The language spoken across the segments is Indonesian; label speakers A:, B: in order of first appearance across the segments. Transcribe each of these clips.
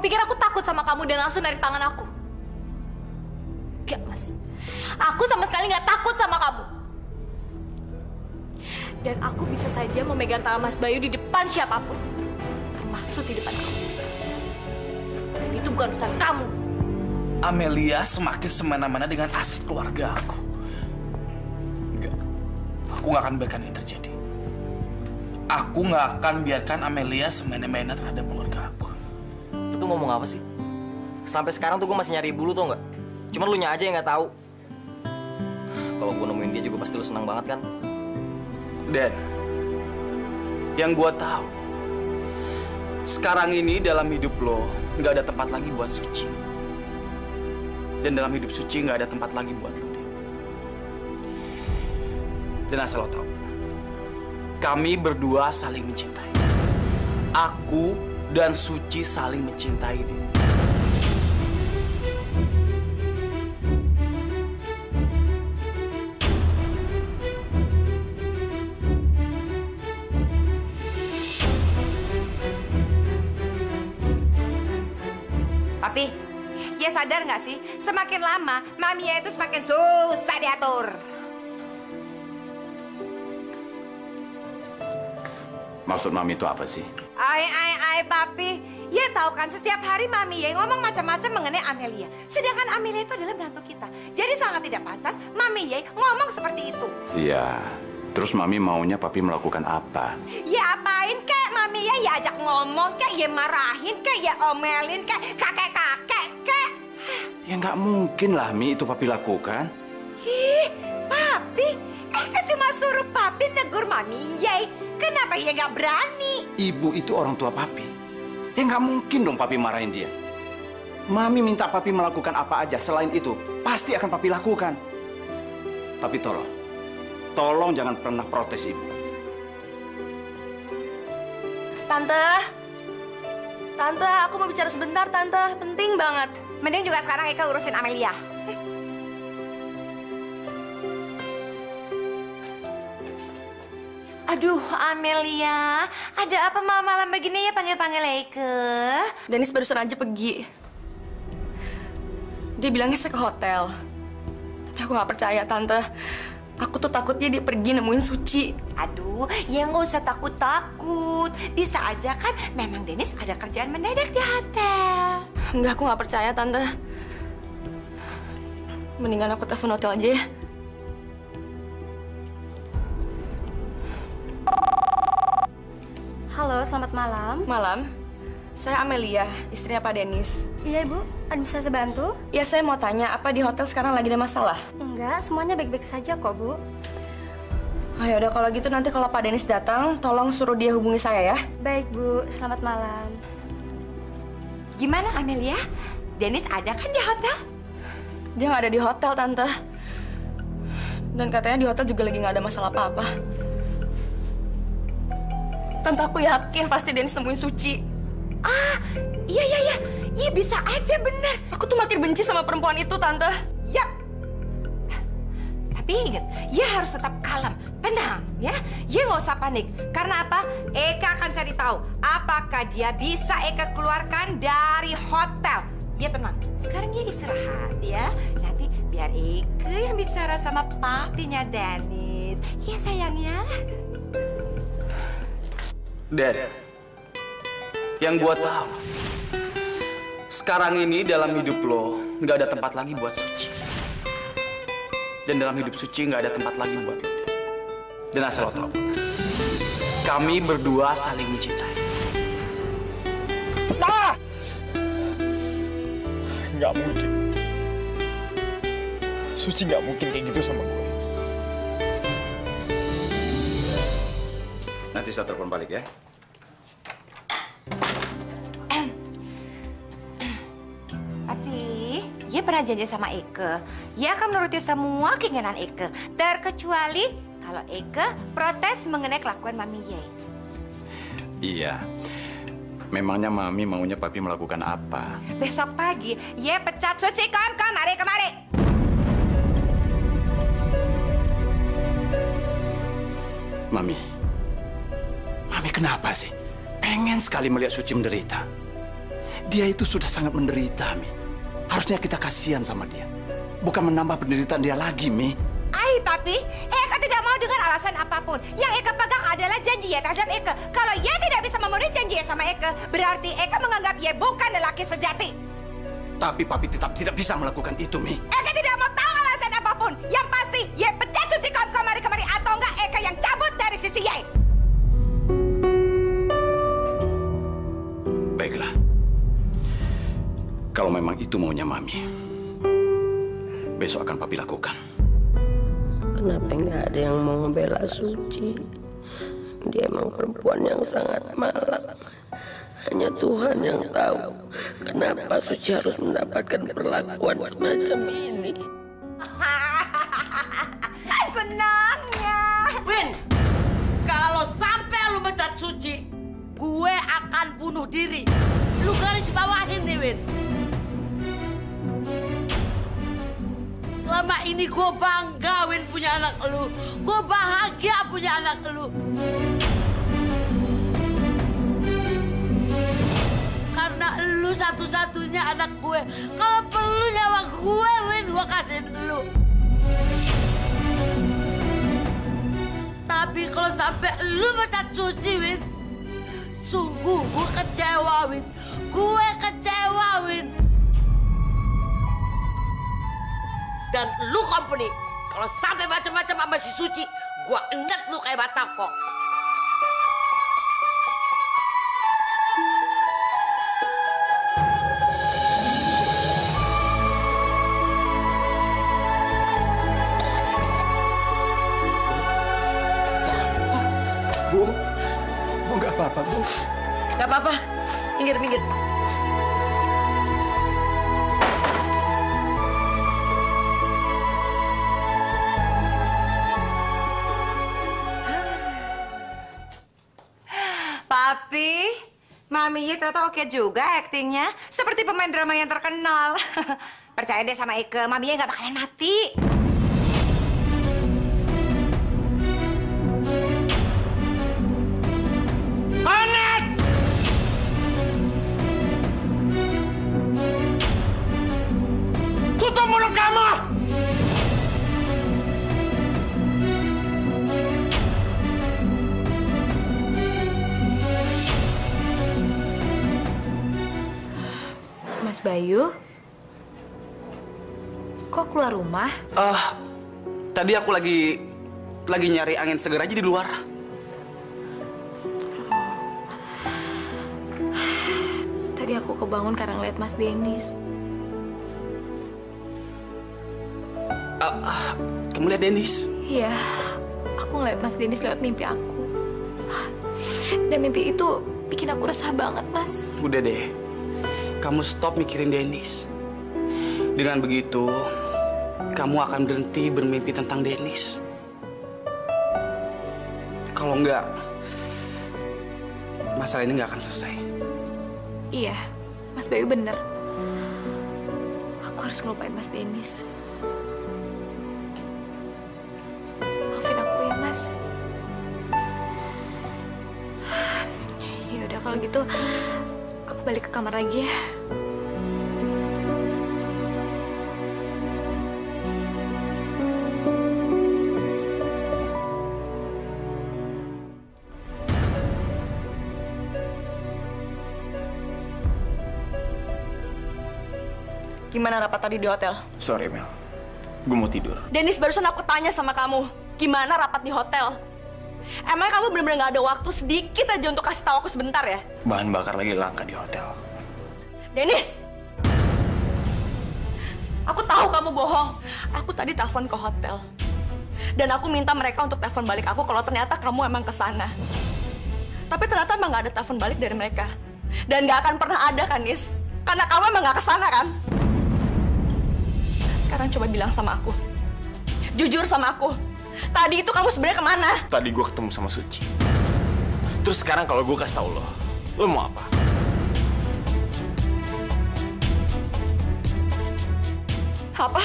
A: pikir aku takut sama kamu dan langsung dari tangan aku? Gak, Mas. Aku sama sekali gak takut sama kamu. Dan aku bisa saja memegang tangan Mas Bayu di depan siapapun. Termasuk di depan kamu. Dan itu bukan urusan kamu.
B: Amelia semakin semena-mena dengan aset keluarga aku. Enggak. Aku gak akan biarkan ini terjadi. Aku gak akan biarkan Amelia semena-mena terhadap keluarga aku.
C: Lu tuh ngomong apa sih? Sampai sekarang tuh gue masih nyari ibu lu, tau nggak? Cuman lu nya aja yang nggak tahu. Kalau gue nemuin dia juga pasti lu senang banget kan?
B: Dan yang gue tahu, sekarang ini dalam hidup lo nggak ada tempat lagi buat Suci. Dan dalam hidup Suci nggak ada tempat lagi buat lo, Den. Dan asal lo tahu, kami berdua saling mencintai. Aku dan Suci saling mencintai, Den.
D: Papi, ya sadar nggak sih? Semakin lama, Mamiya itu semakin susah diatur.
E: Maksud Mami itu apa sih?
D: Papi. Ya tahu kan, setiap hari Mamiya ngomong macam-macam mengenai Amelia. Sedangkan Amelia itu adalah menantu kita. Jadi sangat tidak pantas Mamiya ngomong seperti itu.
E: Iya. Terus Mami maunya Papi melakukan apa?
D: Ya apain kek, Mamiya ya ajak ngomong kek, ya marahin kek, ya omelin kek, kakek-kakek kek.
E: Ya nggak mungkin lah, Mi, itu Papi lakukan.
D: Ih, Papi, cuma suruh Papi negur Mamiya. Kenapa ya nggak berani?
E: Ibu itu orang tua Papi. Ya nggak mungkin dong Papi marahin dia. Mami minta Papi melakukan apa aja selain itu, pasti akan Papi lakukan. Tapi tolong jangan pernah protes Ibu.
A: Tante, aku mau bicara sebentar, Tante. Penting banget.
D: Mending juga sekarang Eka urusin Amelia. Aduh, Amelia, ada apa malam begini ya panggil-panggil Eka?
A: Dennis barusan aja pergi. Dia bilangnya saya ke hotel. Tapi aku nggak percaya, Tante. Aku tuh takutnya dia pergi nemuin Suci.
D: Aduh, ya nggak usah takut-takut. Bisa aja kan memang Dennis ada kerjaan mendadak di hotel.
A: Enggak, aku nggak percaya, Tante. Mendingan aku telepon hotel aja ya.
F: Halo, selamat malam.
A: Malam. Saya Amelia, istrinya Pak Dennis.
F: Iya, Ibu. Ada bisa saya bantu?
A: Ya, saya mau tanya, apa di hotel sekarang lagi ada masalah?
F: Enggak, semuanya baik-baik saja kok, Bu.
A: Oh, ya udah kalau gitu nanti kalau Pak Dennis datang, tolong suruh dia hubungi saya ya.
F: Baik, Bu. Selamat malam.
D: Gimana, Amelia? Dennis ada kan di hotel?
A: Dia nggak ada di hotel, Tante. Dan katanya di hotel juga lagi nggak ada masalah apa-apa. Tante, aku yakin pasti Dennis nemuin Suci.
D: Ah, iya. Iya, bisa aja bener.
A: Aku tuh makin benci sama perempuan itu, Tante.
D: Yap. Tapi ingat, ya harus tetap kalem, tenang, ya. Ya nggak usah panik. Karena apa? Eka akan cari tahu apakah dia bisa Eka keluarkan dari hotel. Ya tenang. Sekarang ya istirahat, ya. Nanti biar Eka yang bicara sama papinya Dennis. Ya sayangnya.
B: Dan yang gua tahu, sekarang ini dalam hidup lo nggak ada tempat lagi buat Suci. Dan dalam hidup Suci nggak ada tempat lagi buat lo. Dan asal lo tahu, kami berdua saling mencintai.
G: Ah! Nggak mungkin. Suci nggak mungkin kayak gitu sama gue.
E: Nanti saya telepon balik ya.
D: Tapi, dia pernah janji sama Eka. Dia akan menuruti semua keinginan Eka. Terkecuali kalau Eka protes mengenai kelakuan Mami Ye.
E: Iya. Memangnya Mami maunya Papi melakukan apa?
D: Besok pagi, Ye pecat Suci. Kemari.
E: Mami kenapa sih? Pengen sekali melihat Suci menderita. Dia itu sudah sangat menderita, Mi. Harusnya kita kasihan sama dia. Bukan menambah penderitaan dia lagi, Mi.
D: Ai, Papi, Eka tidak mau dengar alasan apapun. Yang Eka pegang adalah janji Ye terhadap Eka. Kalau Ye tidak bisa memenuhi janji Ye sama Eka, berarti Eka menganggap Ye bukan lelaki sejati.
E: Tapi Papi tetap tidak bisa melakukan itu, Mi.
D: Eka tidak mau tahu alasan apapun. Yang pasti, Ye pecat Suci kemari-kemari atau enggak Eka yang cabut dari sisi Ye.
E: Baiklah. Kalau memang itu maunya Mami, besok akan Papi lakukan.
H: Kenapa nggak ada yang mau ngebela Suci? Dia emang perempuan yang sangat malang. Hanya Tuhan yang tahu kenapa Suci harus mendapatkan perlakuan semacam ini.
D: Senangnya.
I: Win, kalau sampai lu mecat Suci, gue akan bunuh diri. Lu garis bawahin nih, Win. Selama ini gue bangga, Win, punya anak lu. Gue bahagia punya anak lu. Karena lu satu-satunya anak gue. Kalau perlu nyawa gue, Win, gue kasihin lu. Tapi kalau sampai lu mecat Suci, Win, sungguh gue kecewa, Win. Gue kecewa, Win. Dan lu company, kalau sampai macam-macam sama si Suci, gue inget lu kayak batako.
E: Bu nggak apa-apa, Bu.
I: Gak apa-apa, minggir.
D: Papi, Mami Ye ternyata oke juga aktingnya. Seperti pemain drama yang terkenal. Percaya deh sama Eke, Mami Ye nggak bakalan mati.
E: Anet! Tutup mulut kamu!
A: Mas Bayu, kok keluar rumah?
B: Tadi aku lagi nyari angin segar aja di luar.
A: Tadi aku kebangun karena ngeliat Mas Dennis.
B: Kamu lihat Dennis?
A: Iya, aku ngeliat Mas Dennis lewat mimpi aku. Dan mimpi itu bikin aku resah banget, Mas.
B: Udah deh, kamu stop mikirin Dennis. Dengan begitu, kamu akan berhenti bermimpi tentang Dennis. Kalau enggak, masalah ini nggak akan selesai.
A: Iya, Mas Bayu bener. Aku harus ngelupain Mas Dennis. Maafin aku ya, Mas. Ya udah kalau gitu, aku balik ke kamar lagi ya. Gimana rapat tadi di hotel?
G: Sorry, Mel. Gue mau tidur.
A: Dennis, barusan aku tanya sama kamu, gimana rapat di hotel? Emang kamu benar-benar nggak ada waktu sedikit aja untuk kasih tahu aku sebentar ya?
G: Bahan bakar lagi langka di hotel.
A: Dennis! Aku tahu kamu bohong. Aku tadi telepon ke hotel. Dan aku minta mereka untuk telepon balik aku kalau ternyata kamu emang ke sana. Tapi ternyata emang nggak ada telepon balik dari mereka. Dan nggak akan pernah ada kan, Nis? Karena kamu emang nggak ke sana kan? Sekarang coba bilang sama aku. Jujur sama aku. Tadi itu kamu sebenarnya kemana?
G: Tadi gue ketemu sama Suci. Terus sekarang kalau gue kasih tau lo mau apa?
A: Apa?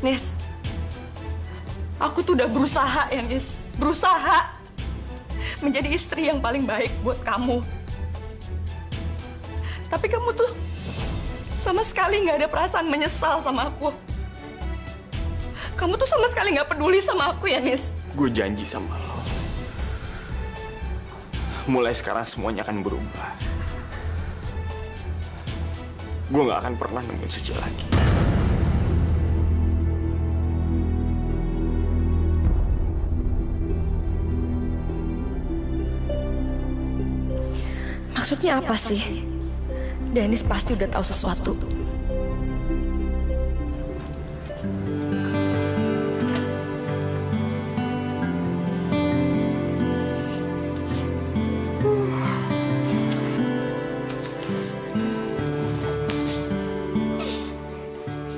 A: Nis, aku tuh udah berusaha ya, Nis. berusaha menjadi istri yang paling baik buat kamu. Tapi kamu tuh sama sekali nggak ada perasaan menyesal sama aku. Kamu tuh sama sekali nggak peduli sama aku ya, Nis.
G: Gue janji sama lo. Mulai sekarang semuanya akan berubah. Gue nggak akan pernah nemuin Suci lagi.
A: Maksudnya apa sih? Dennis pasti udah tahu sesuatu.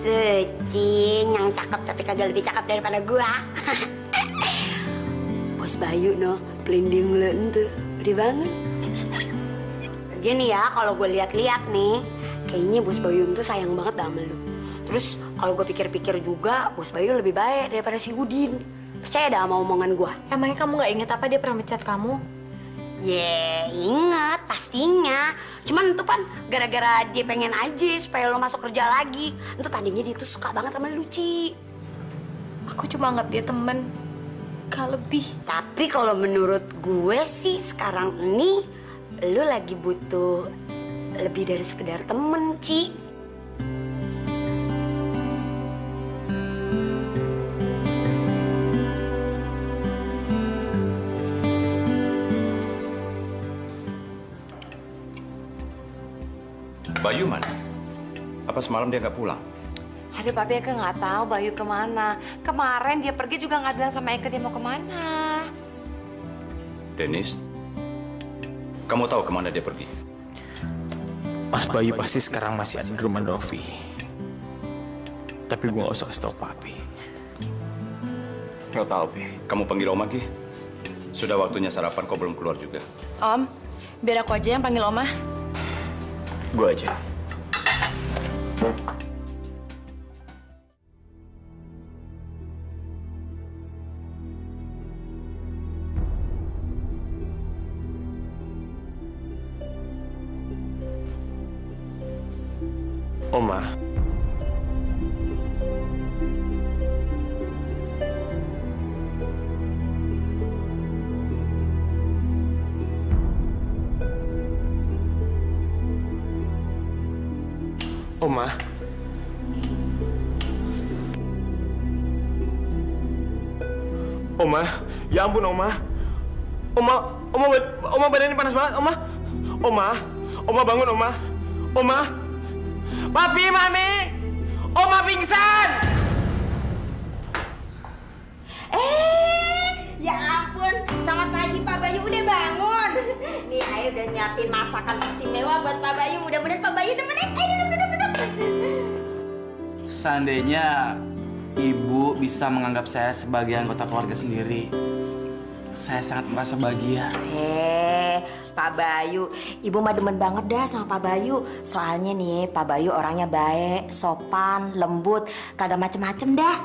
J: Suci yang cakep tapi kagak lebih cakep daripada gua. Bos Bayu no, pelindung lo ente, udah bangun. Gini ya, kalau gue lihat-lihat nih, kayaknya Bos Bayu tuh sayang banget sama lu. Terus kalau gue pikir-pikir juga, Bos Bayu lebih baik daripada si Udin. Percaya dah sama omongan gue.
K: Emangnya kamu nggak inget apa dia pernah mecat kamu?
J: Inget pastinya. Cuman itu kan gara-gara dia pengen aja supaya lo masuk kerja lagi. Itu tadinya dia tuh suka banget sama lu, Ci.
K: Aku cuma anggap dia temen, gak lebih.
J: Tapi kalau menurut gue sih sekarang ini lu lagi butuh lebih dari sekedar temen, Ci.
E: Bayu mana? Apa semalam dia nggak pulang?
D: Aduh, Papi, Eka nggak tahu Bayu kemana. Kemarin dia pergi juga nggak bilang sama Eka dia mau kemana.
E: Dennis, kamu tahu kemana dia pergi?
G: Mas Bayu pasti sekarang masih ada di rumah Novi. Tapi gue nggak usah kasih tau Papi.
E: Nggak tahu, Pi. Kamu panggil Oma, Ki. Sudah waktunya sarapan, kok belum keluar juga.
A: Om, biar aku aja yang panggil Oma.
G: Gue aja. Oma. Oma. Oma, ya ampun Oma. Oma badannya panas banget, Oma. Oma bangun, Oma. Oma. Papi, Mami. Oma pingsan.
J: Ya ampun, selamat pagi Pak Bayu, udah bangun. Nih, Ayo udah nyiapin masakan istimewa buat Pak Bayu. Mudah-mudahan Pak Bayu demen ya. Ayo duduk.
B: Seandainya Ibu bisa menganggap saya sebagai anggota keluarga sendiri, saya sangat merasa bahagia.
J: Pak Bayu, Ibu mah demen banget dah sama Pak Bayu. Soalnya nih, Pak Bayu orangnya baik, sopan, lembut, kagak macem-macem dah.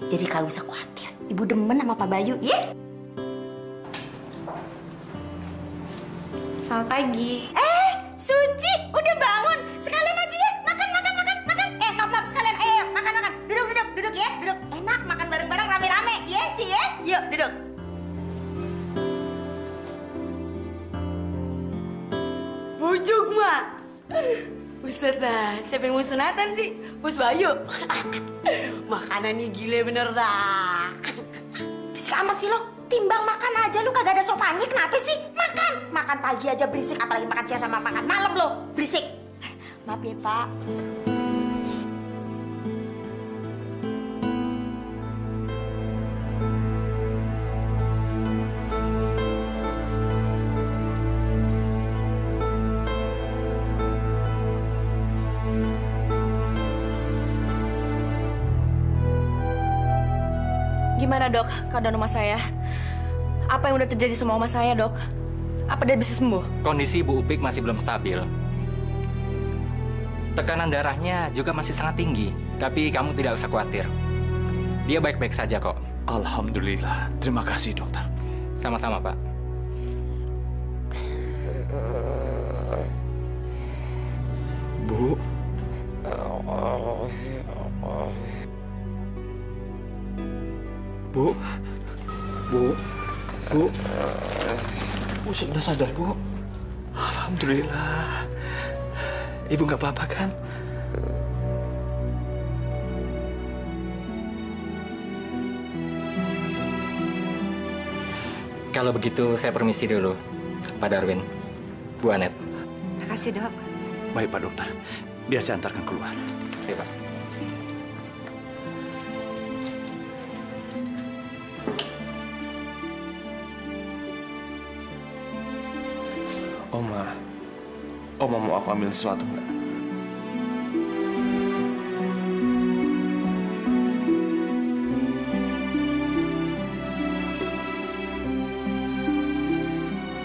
J: Jadi kagak usah khawatir. Ibu demen sama Pak Bayu,
K: Selamat pagi.
J: Suci, udah bangun. Sekalian aja ya, makan. Nop, sekalian. Ayo, makan. Duduk ya, duduk. Enak, makan bareng-bareng rame-rame. Ya, Ci ya. Yuk, duduk. Bujuk, Mak. Buset dah, siapa yang mau sunatan sih? Bos Bayu. Makanannya gile bener dah. Berisik amat sih lo. Timbang makan aja lu kagak ada sopannya, kenapa sih? Makan pagi aja berisik, apalagi makan siang sama makan malam lo. Berisik. Maaf ya, Pak.
A: Gimana dok keadaan rumah saya? Apa yang udah terjadi sama rumah saya dok? Apa dia bisa sembuh?
L: Kondisi Ibu Upik masih belum stabil. Tekanan darahnya juga masih sangat tinggi. Tapi kamu tidak usah khawatir. Dia baik-baik saja kok.
E: Alhamdulillah. Terima kasih, dokter.
L: Sama-sama, Pak.
E: Bu. Bu. Bu. Bu. Bu sudah sadar, Bu. Alhamdulillah. Ibu nggak apa-apa kan?
L: Kalau begitu, saya permisi dulu. Pak Darwin, Bu Anet.
D: Makasih, Dok.
E: Baik, Pak Dokter. Biar saya antarkan keluar.
L: Oke, Pak.
G: Oma mau aku ambil sesuatu nggak?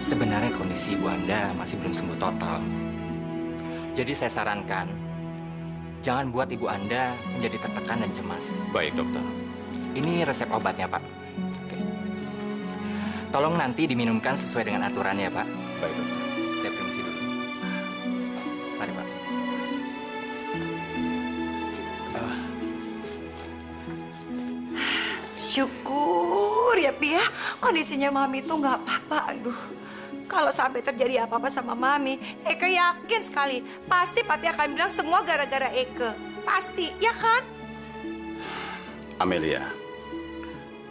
L: Sebenarnya kondisi Ibu Anda masih belum sembuh total. Jadi saya sarankan, jangan buat Ibu Anda menjadi tertekan dan cemas.
E: Baik, dokter.
L: Ini resep obatnya, Pak. Oke. Tolong nanti diminumkan sesuai dengan aturannya, Pak.
E: Baik, dokter.
L: Saya permisi dulu. Mari, Pak.
D: Syukur ya, Pi ya. Kondisinya Mami tuh nggak apa-apa. Aduh, kalau sampai terjadi apa-apa sama Mami, Eke yakin sekali pasti Papi akan bilang semua gara-gara Eke. Pasti, ya kan?
E: Amelia,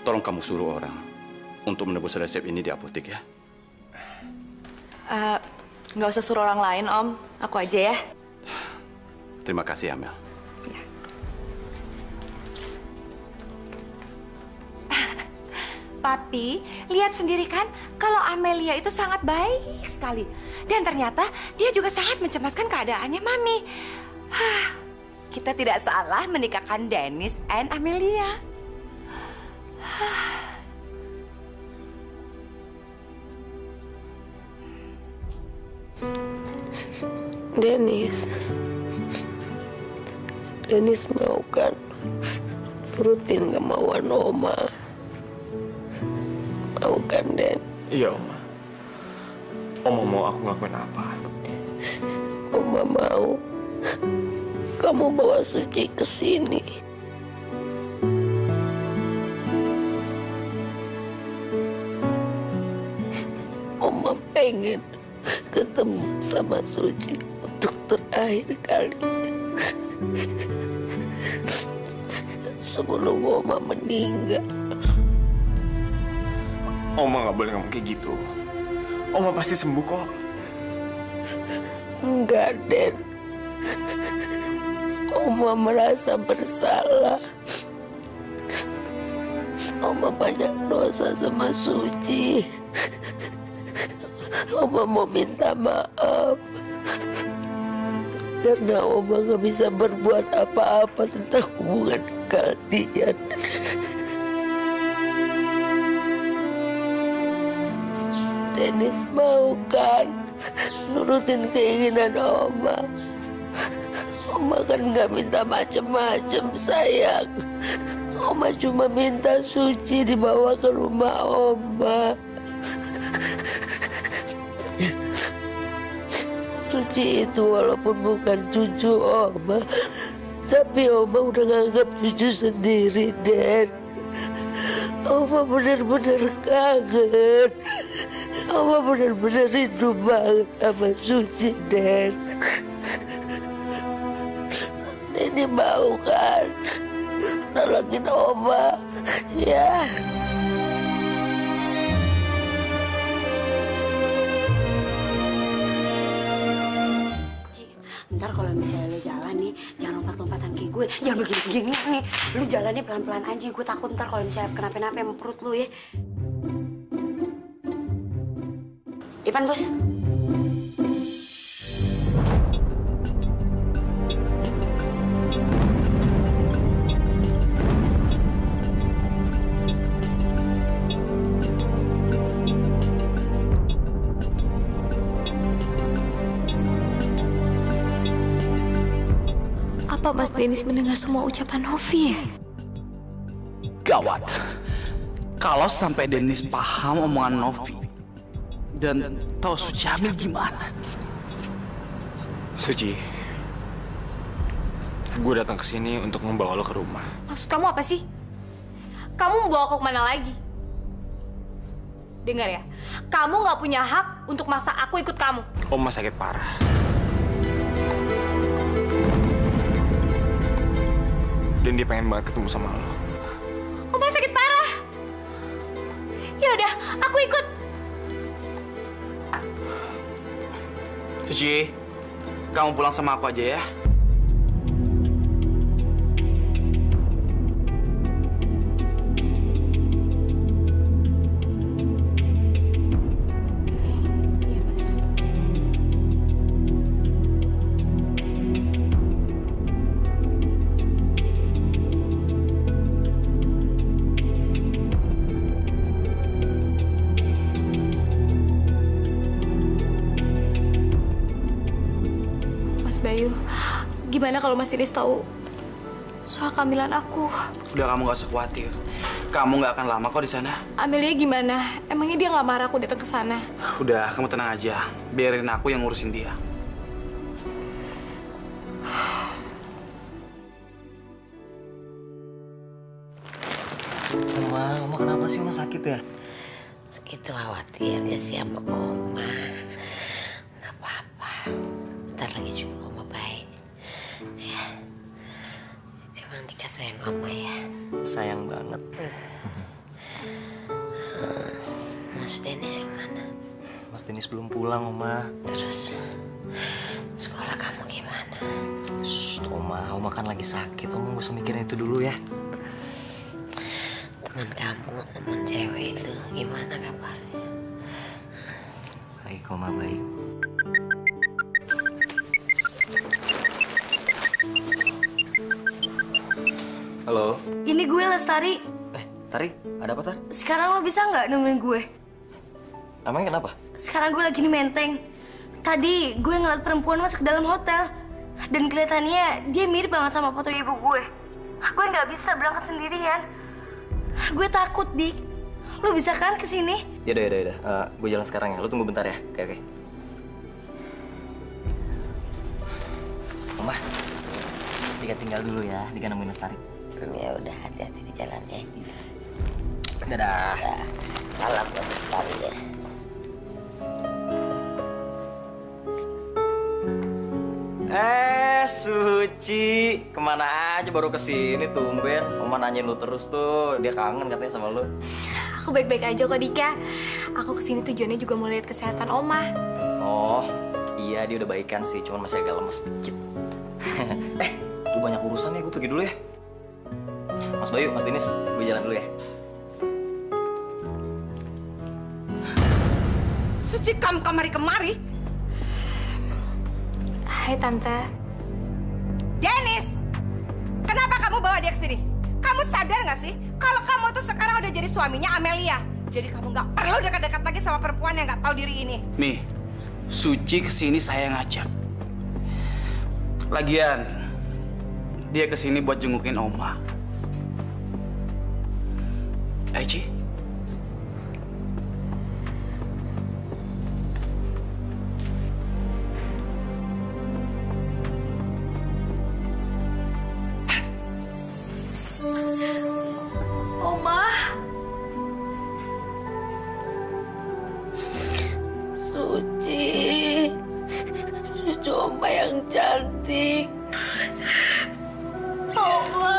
E: tolong kamu suruh orang untuk menebus resep ini di apotek ya.
A: Nggak usah suruh orang lain, Om. Aku aja ya.
E: Terima kasih, Amel.
D: Papi, lihat sendiri kan kalau Amelia itu sangat baik sekali. Dan ternyata dia juga sangat mencemaskan keadaannya Mami. Kita tidak salah menikahkan Dennis and Amelia.
H: Dennis mau kan nurutin kemauan Oma. Mau kan, Den?
G: Iya, Oma. Oma mau aku ngelakuin apa?
H: Oma mau kamu bawa Suci ke sini. Oma pengen ketemu sama Suci untuk terakhir kali. Sebelum Oma meninggal.
G: Oma nggak boleh ngomong kayak gitu. Oma pasti sembuh kok.
H: Enggak, Den. Oma merasa bersalah. Oma banyak dosa sama Suci. Oma mau minta maaf. Karena Oma nggak bisa berbuat apa-apa tentang hubungan kalian. Dennis mau kan nurutin keinginan Oma. Oma kan nggak minta macem-macem, sayang. Oma cuma minta Suci dibawa ke rumah Oma. Suci itu walaupun bukan cucu Oma, tapi Oma udah nganggap cucu sendiri, Den. Oma benar-benar kangen. Oma benar-benar rindu banget sama Suci, Den. Ini mau kan nolongin Oma, ya?
J: Ntar kalau misalnya lo jalan nih, jangan lompat-lompatan kayak gue. Jangan begini-begini nih. Lo jalannya pelan-pelan aja. Gue takut ntar kalau misalnya kenapa-napa sama perut lo ya. Ipan, Bos.
K: Apa Mas Dennis mendengar semua ucapan Novi ya?
B: Gawat. Kalau sampai Dennis paham omongan Novi dan tahu Suci hamil gimana?
G: Suci, gue datang ke sini untuk membawa lo ke rumah.
K: Maksud kamu apa sih? Kamu membawa aku kemana lagi? Dengar ya, kamu nggak punya hak untuk maksa aku ikut kamu.
G: Oma sakit parah. Dan dia pengen banget ketemu sama lo.
K: Oma sakit parah. Ya udah, aku ikut.
B: Suci, kamu pulang sama aku aja ya.
K: Bayu, gimana kalau Mas Dennis tahu soal kehamilan aku?
B: Udah, kamu gak usah khawatir. Kamu gak akan lama kok di sana.
K: Amelia gimana? Emangnya dia nggak marah aku datang ke sana?
B: Udah, kamu tenang aja. Biarin aku yang ngurusin dia.
C: Oma kenapa sih? Oma sakit ya?
H: Segitu khawatirnya sih sama Oma. Gak apa-apa. Bentar lagi juga Oma baik. Ya. Emang Dika sayang Oma ya?
C: Sayang banget.
H: Mas Dennis yang mana?
C: Mas Dennis belum pulang, Oma.
H: Terus sekolah kamu gimana?
C: Shh, Oma kan lagi sakit. Oma gak usah mikirin itu dulu ya.
H: Teman kamu, teman cewek itu gimana kabarnya?
C: Baik, Oma, baik. Halo.
F: Ini gue Lestari.
C: Tari, ada apa, Tar?
F: Sekarang lo bisa nggak nemuin gue?
C: Emangnya kenapa?
F: Sekarang gue lagi di Menteng. Tadi gue ngeliat perempuan masuk ke dalam hotel. Dan kelihatannya dia mirip banget sama foto ibu gue. Gue nggak bisa berangkat sendirian. Gue takut, Dik. Lo bisa kan kesini?
C: Yaudah. Gue jalan sekarang ya. Lo tunggu bentar ya. Oke. Oma, Dika tinggal dulu ya. Dika nemuin Lestari.
H: Ya udah, hati-hati di jalan ya.
C: Dadah.
H: Salam buat Lestari ya.
C: Suci, kemana aja baru kesini tumben? Oma nanyain lu terus tuh, dia kangen katanya sama lu.
K: Aku baik-baik aja kok, Dika. Aku kesini tujuannya juga mau lihat kesehatan Oma.
C: Oh, iya dia udah baikan sih, cuman masih agak lemes dikit. Gue banyak urusan nih, gue pergi dulu ya. Mas Bayu, Mas Dennis, gue jalan dulu ya.
D: Suci, kamu kemari-kemari?
K: Hai, Tante.
D: Dennis, kenapa kamu bawa dia ke sini? Kamu sadar nggak sih kalau kamu tuh sekarang udah jadi suaminya Amelia? Jadi kamu nggak perlu dekat-dekat lagi sama perempuan yang nggak tahu diri ini.
B: Nih, Suci kesini saya ngajak. Lagian, dia kesini buat jengukin Oma. Ci.
K: Oma.
H: Suci. Cucu Oma yang cantik.
K: Oma.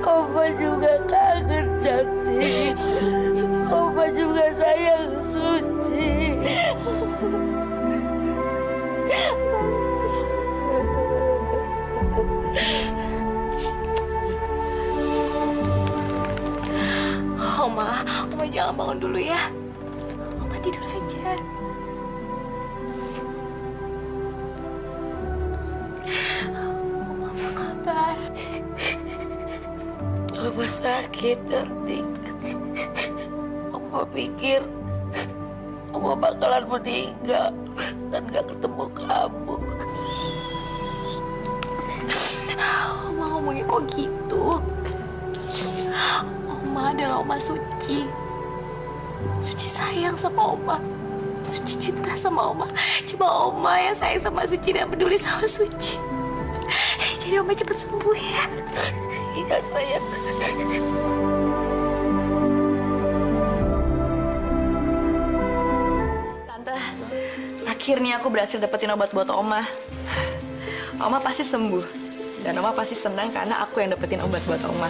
H: Oma juga kangen cantik. Oma juga sayang Suci.
K: Oma jangan bangun dulu ya. Oma tidur aja. Oma apa kabar?
H: Oma sakit cantik. Oma pikir Oma bakalan meninggal. dan gak ketemu kamu.
K: Oma ngomongnya kok gitu? Oma adalah Oma Suci. Suci sayang sama Oma. Suci cinta sama Oma. Cuma Oma yang sayang sama Suci dan peduli sama Suci. Jadi Oma cepat sembuh ya.
H: Iya sayang.
A: Tante, akhirnya aku berhasil dapetin obat buat Oma. Oma pasti sembuh. Dan Oma pasti senang karena aku yang dapetin obat buat Oma.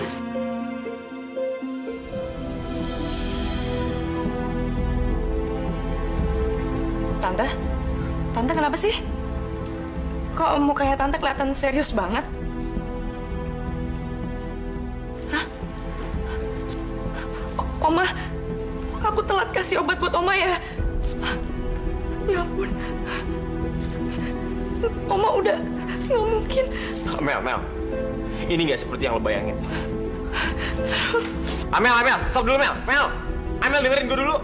A: Tante kenapa sih? Kok mukanya Tante kelihatan serius banget? Hah? Oma, aku telat kasih obat buat Oma ya? Ya ampun. Oma udah nggak mungkin.
G: Mel, ini nggak seperti yang lo bayangin. Amel, stop dulu Mel. Amel dengerin gue dulu.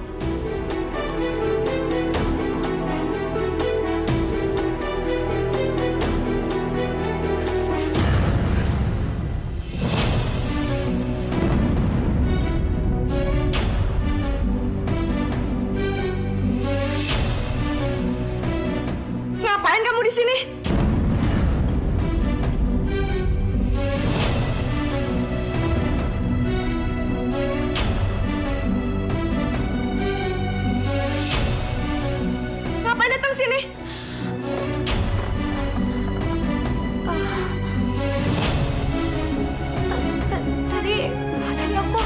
A: Ngapain kamu di sini? Ngapain datang sini?
K: Tadi aku...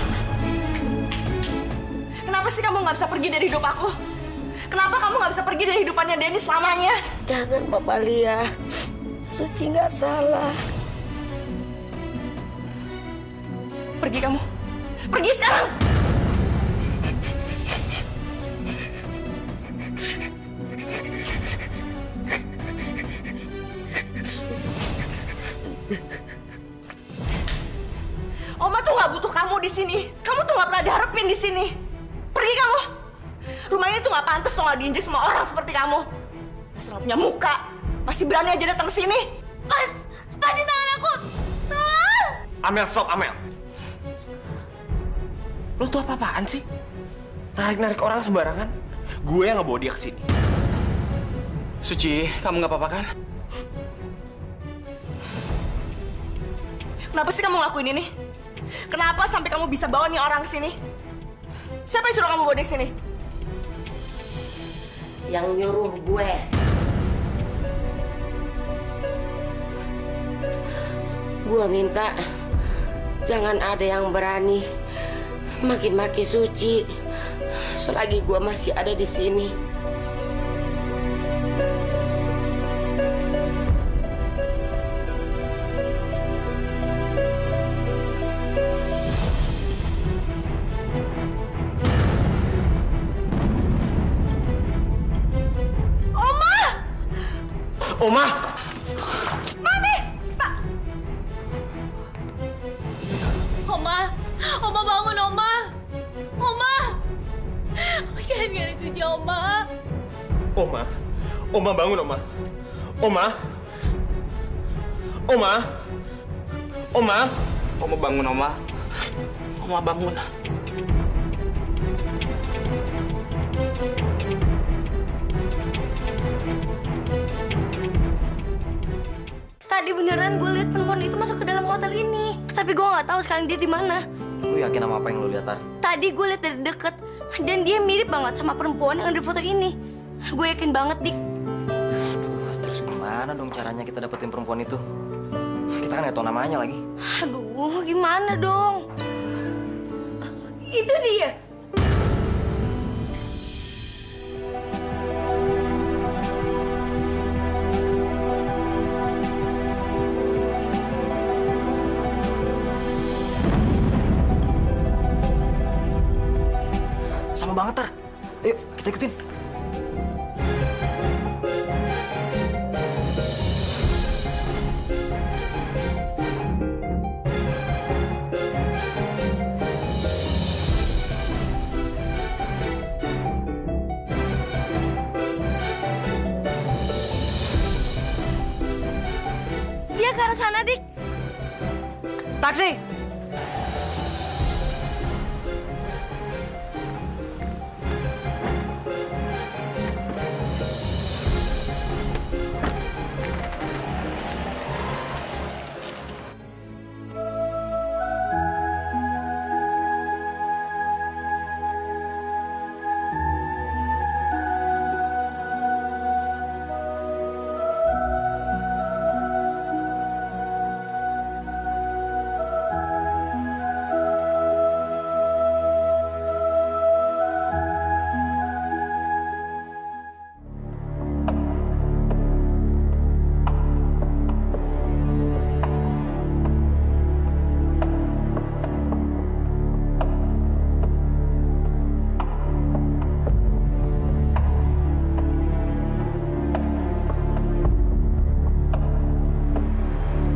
A: Kenapa sih kamu nggak bisa pergi dari hidup aku? Kenapa kamu nggak bisa pergi dari hidupannya Denny selamanya?
H: Jangan Papa Lia. Suci nggak salah.
A: Pergi kamu. Pergi sekarang. Oma tuh nggak butuh kamu di sini. Kamu tuh nggak pernah diharapin di sini. Pergi kamu. Rumahnya tuh nggak pantas tuh nggak diinjek sama orang seperti kamu. Masih nggak punya muka. Masih berani aja datang sini. Lepasin tangan aku. Tolong.
G: Amel, stop Amel. Lo tuh apa-apaan sih? Narik-narik orang sembarangan. Gue yang ngebawa dia ke sini.
B: Suci, kamu nggak apa-apa kan?
A: Kenapa sih kamu ngelakuin ini? Kenapa sampai kamu bisa bawa nih orang ke sini? Siapa yang suruh kamu bawa dia ke sini?
H: Yang nyuruh gue. Gue minta jangan ada yang berani maki-maki Suci selagi gue masih ada di sini.
G: Oma!
A: Mami! Pak!
K: Oma bangun, Oma! Oma! Jangan tinggalin Suci, Oma!
G: Oma bangun, Oma!
B: Oma bangun, Oma. Oma bangun.
F: Tadi beneran gue lihat perempuan itu masuk ke dalam hotel ini. Tapi gue nggak tahu sekarang dia di mana.
C: Lu yakin sama apa yang lu lihat, Tar?
F: Tadi gue lihat dari deket dan dia mirip banget sama perempuan yang ada di foto ini. Gue yakin banget, Dik.
C: Aduh, terus gimana dong caranya kita dapetin perempuan itu? Kita kan nggak tahu namanya lagi.
F: Aduh, gimana dong? Itu dia.
C: Sama banget, Tar. Ayo, kita ikutin.
G: Taksi!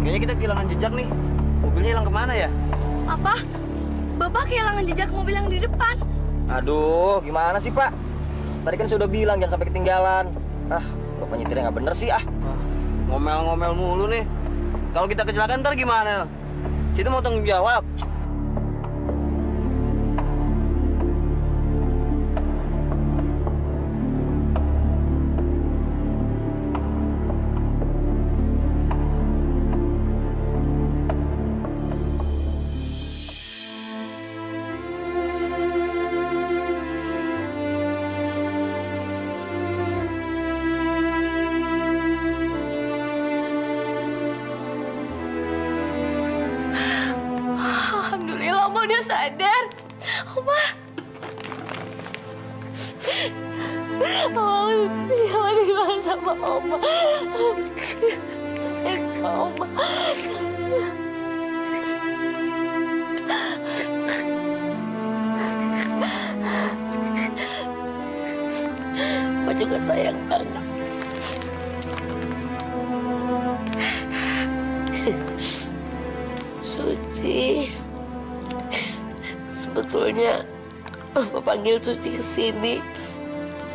G: Kayaknya kita kehilangan jejak nih. Mobilnya hilang kemana ya?
F: Apa? Bapak kehilangan jejak mobil yang di depan.
C: Aduh, gimana sih, Pak? Tadi kan saya udah bilang jangan sampai ketinggalan. Ah, Bapak nyetirnya nggak bener sih, ah.
G: Ngomel-ngomel mulu nih. Kalau kita kecelakaan ntar gimana? Situ mau tanggung jawab.
K: Alhamdulillah, Oma udah sadar. Oma. Oma dibilang sama Oma. Sayang Oma.
H: Oma juga sayang banget. Suci, sebetulnya Oma panggil Suci ke sini.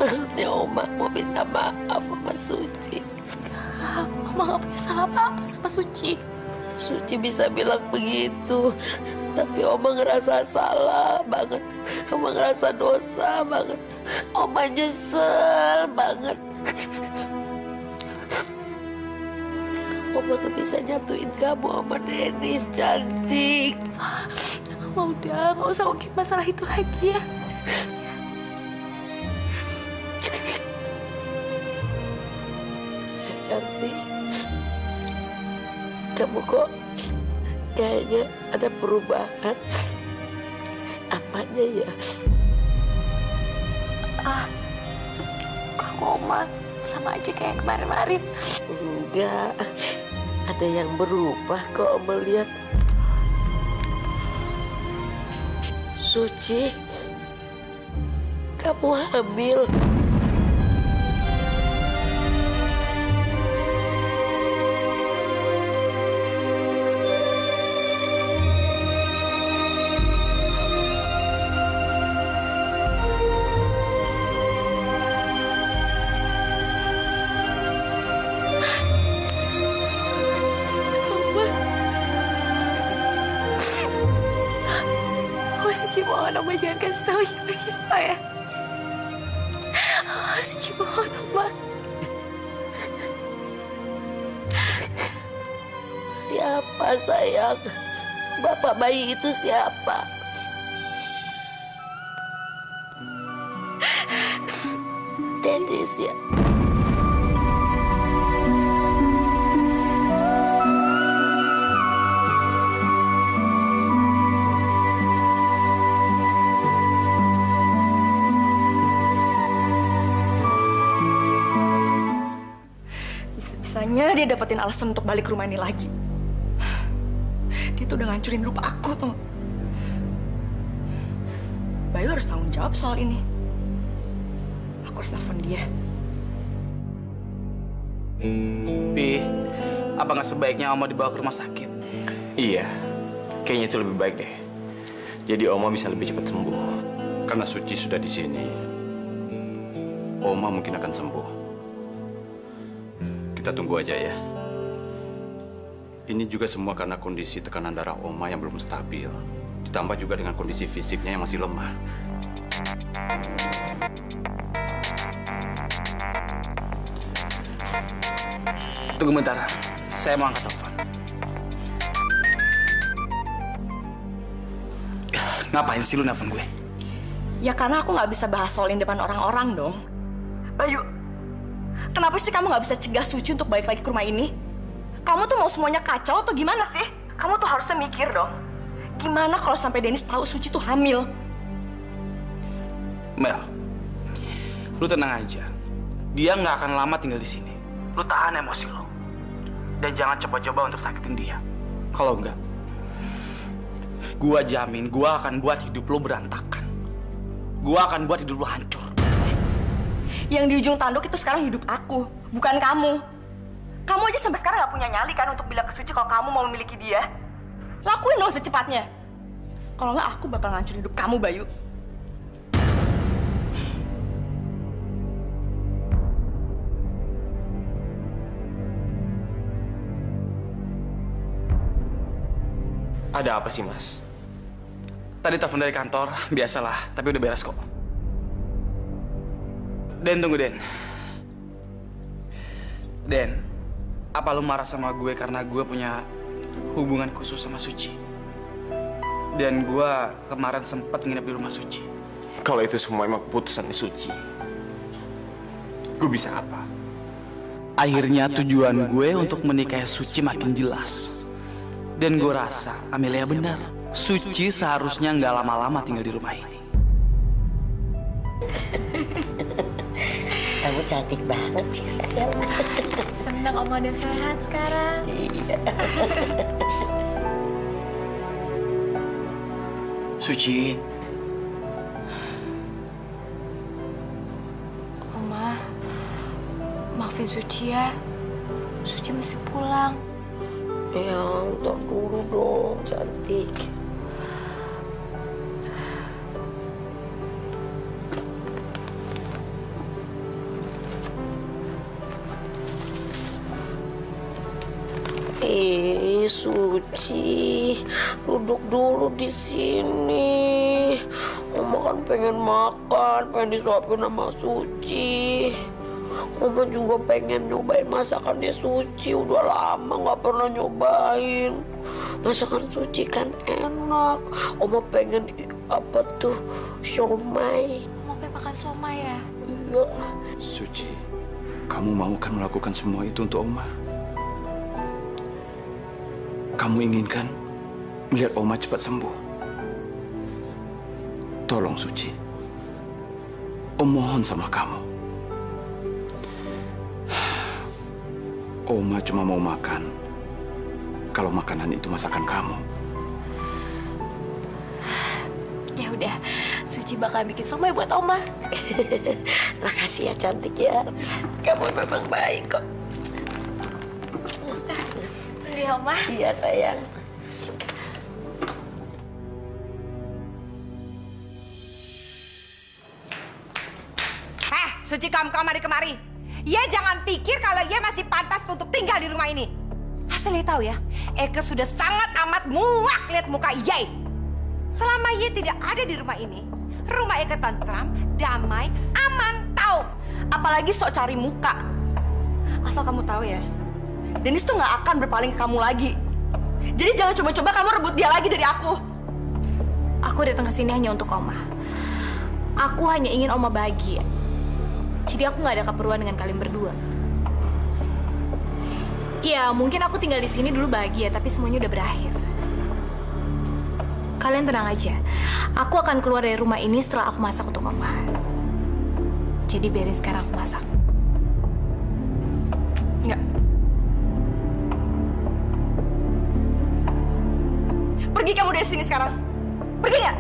H: Maksudnya Oma mau minta maaf sama Suci.
K: Oma gak punya salah apa-apa sama Suci.
H: Suci bisa bilang begitu, tapi Oma ngerasa salah banget. Oma ngerasa dosa banget. Oma nyesel banget. Oma gak bisa nyatuin kamu sama Dennis, cantik.
K: Oma udah, gak usah ungkit masalah itu lagi ya.
H: Cantik, kamu kok kayaknya ada perubahan. Apanya ya?
K: Kok Oma sama aja kayak kemarin-kemarin.
H: Enggak, ada yang berubah kok Oma lihat. Suci, kamu hamil.
K: Suci mohon Oma jangan kasih tahu siapa-siapa ya. Suci mohon Oma.
H: Siapa sayang? Bapak bayi itu siapa? Dennis ya?
A: Bisa-bisanya dia dapetin alasan untuk balik ke rumah ini lagi. Dia tuh udah ngancurin hidup aku tuh. Bayu harus tanggung jawab soal ini. Aku harus telepon dia.
B: Pi, apa nggak sebaiknya Oma dibawa ke rumah sakit?
G: Iya, kayaknya itu lebih baik deh. Jadi Oma bisa lebih cepat sembuh.
E: Karena Suci sudah di sini, Oma mungkin akan sembuh. Kita tunggu aja ya. Ini juga semua karena kondisi tekanan darah Oma yang belum stabil. Ditambah juga dengan kondisi fisiknya yang masih lemah.
B: Tunggu bentar, saya mau angkat telepon. Ngapain sih lu nelfon gue?
A: Ya karena aku nggak bisa bahas soal ini depan orang-orang dong. Bayu, kenapa sih kamu nggak bisa cegah Suci untuk balik lagi ke rumah ini? Kamu tuh mau semuanya kacau atau gimana sih? Kamu tuh harusnya mikir dong. Gimana kalau sampai Dennis tahu Suci tuh hamil?
B: Mel, lu tenang aja. Dia nggak akan lama tinggal di sini. Lu tahan emosi lu. Dan jangan coba-coba untuk sakitin dia. Kalau enggak, gua jamin gua akan buat hidup lu berantakan. Gua akan buat hidup lu hancur.
A: Yang di ujung tanduk itu sekarang hidup aku, bukan kamu. Kamu aja sampai sekarang nggak punya nyali kan untuk bilang ke Suci kalau kamu mau memiliki dia. Lakuin dong secepatnya. Kalau nggak, aku bakal ngancurin hidup kamu, Bayu.
G: Ada apa sih, Mas?
B: Tadi telepon dari kantor, biasalah, tapi udah beres kok. Den, tunggu, Den. Den, apa lu marah sama gue karena gue punya hubungan khusus sama Suci? Dan gue kemarin sempat nginep di rumah Suci.
G: Kalau itu semua emang keputusan Suci, gue bisa apa?
B: Akhirnya tujuan gue untuk menikahi Suci makin jelas. Dan gue rasa Amelia benar. Suci seharusnya nggak lama-lama tinggal di rumah ini.
H: Kamu cantik banget sih, sayang.
K: Senang Oma udah sehat sekarang.
H: Iya.
B: Suci.
K: Oma, maafin Suci ya. Suci mesti pulang.
H: Ya, ntar dulu dong, cantik. Suci, duduk dulu di sini. Oma kan pengen makan, pengen disuapin sama Suci. Oma juga pengen nyobain masakannya Suci. Udah lama nggak pernah nyobain. Masakan Suci kan enak. Oma pengen apa tuh? Siomay.
K: Oma pengen makan siomay ya?
H: Iya.
E: Suci, kamu mau kan melakukan semua itu untuk Oma? Kamu inginkan melihat Oma cepat sembuh? Tolong Suci, Om mohon sama kamu. Oma cuma mau makan kalau makanan itu masakan kamu.
K: Ya udah, Suci bakal bikin siomay buat Oma.
H: Makasih ya cantik ya. Kamu memang baik kok.
K: Iya, Oma.
H: Iya, sayang.
D: Suci, kamu kemari. Ya jangan pikir kalau ia masih pantas untuk tinggal di rumah ini. Asal ia tahu ya, Eke sudah sangat amat muak lihat muka Yai. Selama ia tidak ada di rumah ini, rumah Eke tentram, damai, aman, tahu.
A: Apalagi sok cari muka. Asal kamu tahu ya, Dennis tuh nggak akan berpaling ke kamu lagi. Jadi jangan coba-coba kamu rebut dia lagi dari aku.
K: Aku datang ke sini hanya untuk Oma. Aku hanya ingin Oma bahagia. Jadi aku nggak ada keperluan dengan kalian berdua. Ya, mungkin aku tinggal di sini dulu bahagia, tapi semuanya udah berakhir. Kalian tenang aja. Aku akan keluar dari rumah ini setelah aku masak untuk Oma. Jadi biarin sekarang aku masak.
A: Enggak. Pergi kamu dari sini sekarang. Pergi nggak?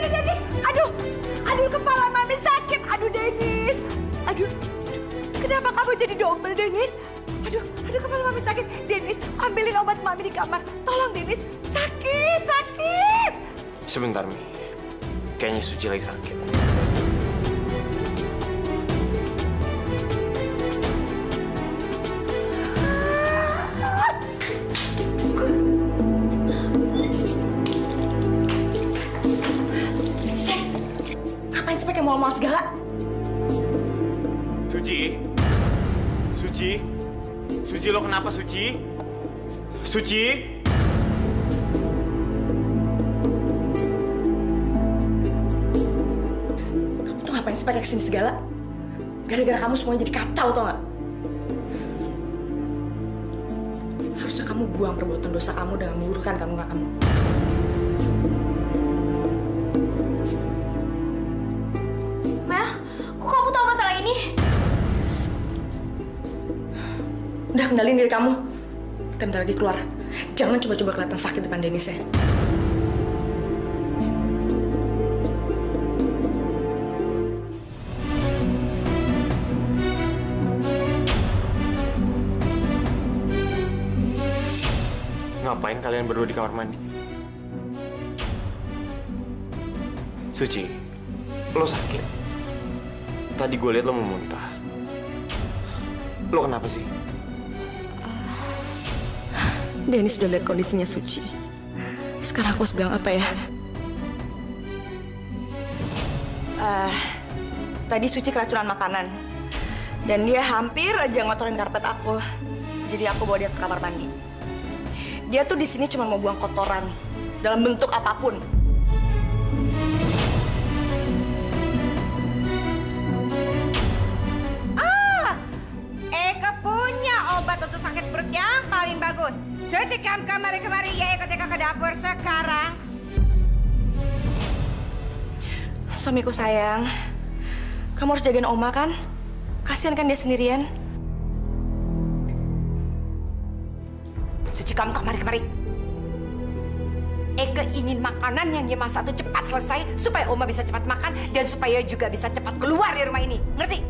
D: Dennis, Kenapa kamu jadi double, Dennis? Aduh, kepala Mami sakit. Dennis, ambilin obat Mami di kamar. Tolong, Dennis. Sakit.
G: Sebentar, Mi. Kayaknya Suci lagi sakit.
A: Ngapain sih pakai mual-mual segala?
G: Suci, lo kenapa, Suci?
A: Kamu tuh ngapain sih pakai kesini segala? Gara-gara kamu semuanya jadi kacau, tau gak? Harusnya kamu buang perbuatan dosa kamu dengan menguruhkan kandungan kamu.
K: Mel, kok kamu tahu masalah ini?
A: Udah, kendalin diri kamu. Kita bentar lagi keluar. Jangan coba-coba kelihatan sakit depan Dennis ya.
G: Ngapain kalian berdua di kamar mandi? Suci, lo sakit. Tadi gue lihat lo mau muntah. Lo kenapa sih?
A: Dennis udah lihat kondisinya Suci. Sekarang aku harus bilang apa ya? Tadi Suci keracunan makanan. Dan dia hampir aja ngotorin karpet aku. Jadi aku bawa dia ke kamar mandi. Dia tuh di sini cuma mau buang kotoran dalam bentuk apapun.
D: Eka punya obat untuk sakit perut yang paling bagus. Suci, kemari ya, ikut Eka ke dapur sekarang.
A: Suamiku sayang, kamu harus jagain Oma kan? Kasian kan dia sendirian.
D: Suci, kamu kemari. Eka ingin makanan yang dia masak itu cepat selesai supaya Oma bisa cepat makan dan supaya juga bisa cepat keluar dari rumah ini. Ngerti?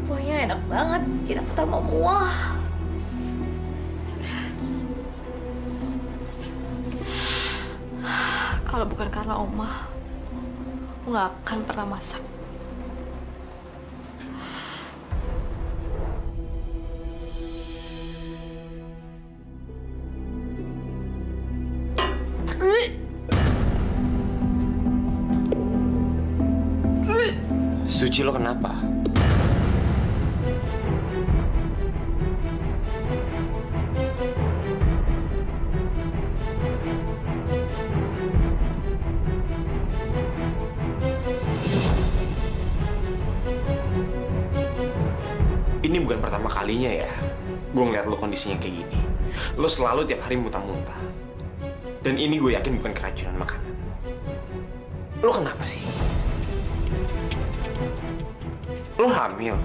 K: Pokoknya enak banget. Kita pertama mual.
A: Kalau bukan karena Oma, aku nggak akan pernah masak.
G: Suci, lo kenapa? Ini bukan pertama kalinya ya gue ngeliat lo kondisinya kayak gini. Lo selalu tiap hari muntah-muntah. Dan ini gue yakin bukan keracunan makanan. Lo kenapa sih? Lo hamil?